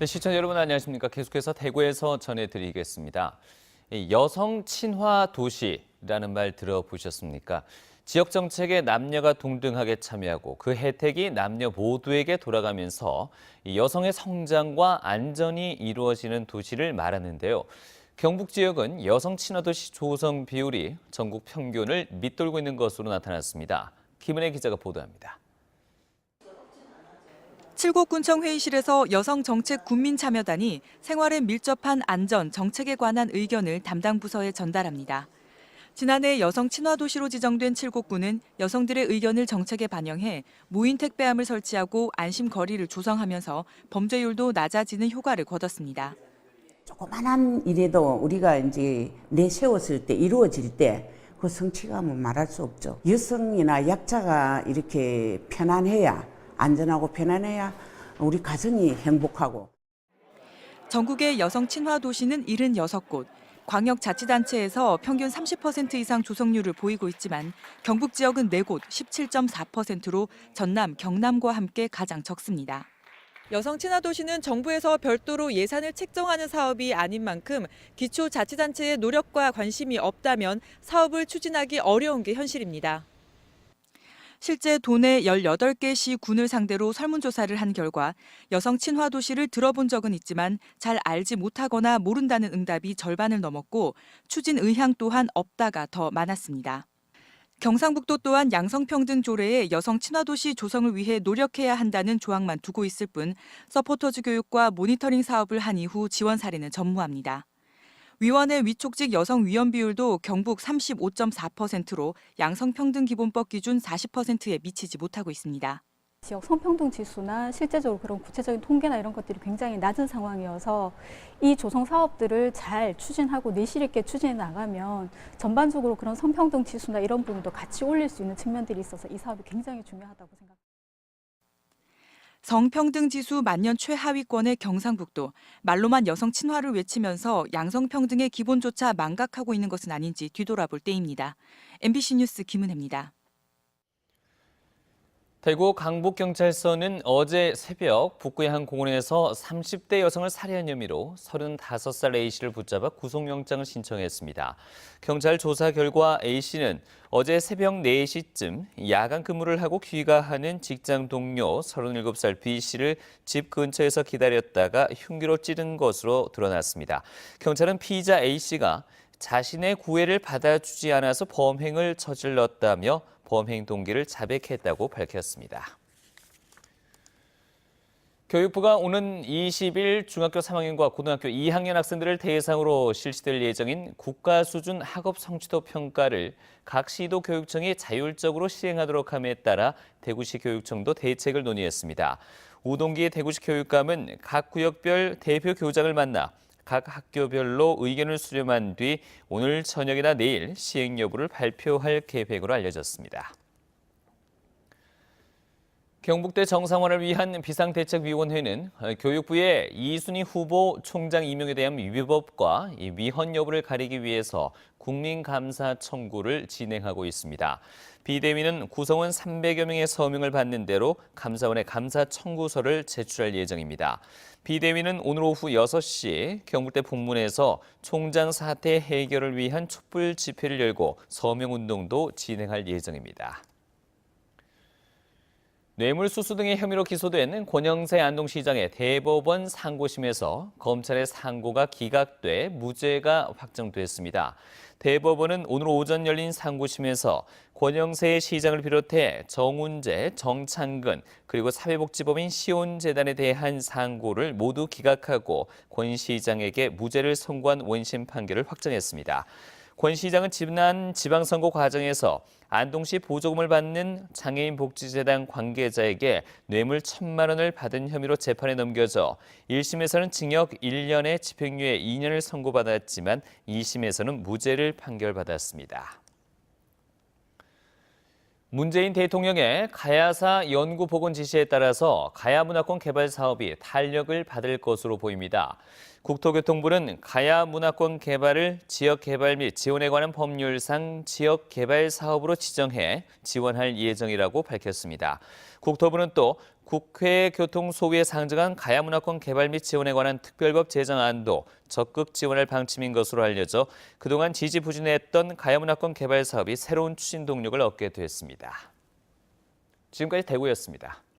네, 시청자 여러분 안녕하십니까? 계속해서 대구에서 전해드리겠습니다. 여성 친화 도시라는 말 들어보셨습니까? 지역 정책에 남녀가 동등하게 참여하고 그 혜택이 남녀 모두에게 돌아가면서 여성의 성장과 안전이 이루어지는 도시를 말하는데요. 경북 지역은 여성 친화 도시 조성 비율이 전국 평균을 밑돌고 있는 것으로 나타났습니다. 김은혜 기자가 보도합니다. 칠곡군청 회의실에서 여성정책군민참여단이 생활에 밀접한 안전, 정책에 관한 의견을 담당 부서에 전달합니다. 지난해 여성 친화 도시로 지정된 칠곡군은 여성들의 의견을 정책에 반영해 무인 택배함을 설치하고 안심 거리를 조성하면서 범죄율도 낮아지는 효과를 거뒀습니다. 조그만한 일에도 우리가 이제 내세웠을 때, 이루어질 때 그 성취감은 말할 수 없죠. 여성이나 약자가 이렇게 편안해야, 안전하고 편안해야 우리 가정이 행복하고. 전국의 여성 친화 도시는 76곳, 광역자치단체에서 평균 30% 이상 조성률을 보이고 있지만 경북 지역은 4곳 17.4%로 전남, 경남과 함께 가장 적습니다. 여성 친화 도시는 정부에서 별도로 예산을 책정하는 사업이 아닌 만큼 기초자치단체의 노력과 관심이 없다면 사업을 추진하기 어려운 게 현실입니다. 실제 도내 18개 시 군을 상대로 설문조사를 한 결과 여성 친화 도시를 들어본 적은 있지만 잘 알지 못하거나 모른다는 응답이 절반을 넘었고 추진 의향 또한 없다가 더 많았습니다. 경상북도 또한 양성평등 조례에 여성 친화 도시 조성을 위해 노력해야 한다는 조항만 두고 있을 뿐 서포터즈 교육과 모니터링 사업을 한 이후 지원 사례는 전무합니다. 위원회 위촉직 여성 위원 비율도 경북 35.4%로 양성평등기본법 기준 40%에 미치지 못하고 있습니다. 지역 성평등 지수나 실제적으로 그런 구체적인 통계나 이런 것들이 굉장히 낮은 상황이어서 이 조성 사업들을 잘 추진하고 내실 있게 추진해 나가면 전반적으로 그런 성평등 지수나 이런 부분도 같이 올릴 수 있는 측면들이 있어서 이 사업이 굉장히 중요하다고 생각합니다. 성평등 지수 만년 최하위권의 경상북도, 말로만 여성 친화를 외치면서 양성평등의 기본조차 망각하고 있는 것은 아닌지 뒤돌아볼 때입니다. MBC 뉴스 김은혜입니다. 대구 강북경찰서는 어제 새벽 북구의 한 공원에서 30대 여성을 살해한 혐의로 35살 A씨를 붙잡아 구속영장을 신청했습니다. 경찰 조사 결과 A씨는 어제 새벽 4시쯤 야간 근무를 하고 귀가하는 직장 동료 37살 B씨를 집 근처에서 기다렸다가 흉기로 찌른 것으로 드러났습니다. 경찰은 피의자 A씨가 자신의 구애를 받아주지 않아서 범행을 저질렀다며 범행 동기를 자백했다고 밝혔습니다. 교육부가 오는 20일 중학교 3학년과 고등학교 2학년 학생들을 대상으로 실시될 예정인 국가 수준 학업 성취도 평가를 각 시도 교육청이 자율적으로 시행하도록 함에 따라 대구시 교육청도 대책을 논의했습니다. 우동기 대구시 교육감은 각 구역별 대표 교장을 만나 각 학교별로 의견을 수렴한 뒤 오늘 저녁이나 내일 시행 여부를 발표할 계획으로 알려졌습니다. 경북대 정상화를 위한 비상대책위원회는 교육부의 이순희 후보 총장 임용에 대한 위법과 위헌 여부를 가리기 위해서 국민감사 청구를 진행하고 있습니다. 비대위는 구성원 300여 명의 서명을 받는 대로 감사원에 감사 청구서를 제출할 예정입니다. 비대위는 오늘 오후 6시 경북대 북문에서 총장 사퇴 해결을 위한 촛불 집회를 열고 서명운동도 진행할 예정입니다. 뇌물수수 등의 혐의로 기소된 권영세 안동시장의 대법원 상고심에서 검찰의 상고가 기각돼 무죄가 확정됐습니다. 대법원은 오늘 오전 열린 상고심에서 권영세 시장을 비롯해 정운재, 정창근, 그리고 사회복지법인 시온재단에 대한 상고를 모두 기각하고 권 시장에게 무죄를 선고한 원심 판결을 확정했습니다. 권 시장은 지난 지방선거 과정에서 안동시 보조금을 받는 장애인복지재단 관계자에게 뇌물 1,000만 원을 받은 혐의로 재판에 넘겨져 1심에서는 징역 1년에 집행유예 2년을 선고받았지만 2심에서는 무죄를 판결받았습니다. 문재인 대통령의 가야사 연구 복원 지시에 따라서 가야문화권 개발 사업이 탄력을 받을 것으로 보입니다. 국토교통부는 가야 문화권 개발을 지역개발 및 지원에 관한 법률상 지역개발사업으로 지정해 지원할 예정이라고 밝혔습니다. 국토부는 또 국회 교통소위에 상정한 가야 문화권 개발 및 지원에 관한 특별법 제정안도 적극 지원할 방침인 것으로 알려져 그동안 지지부진했던 가야 문화권 개발 사업이 새로운 추진 동력을 얻게 됐습니다. 지금까지 대구였습니다.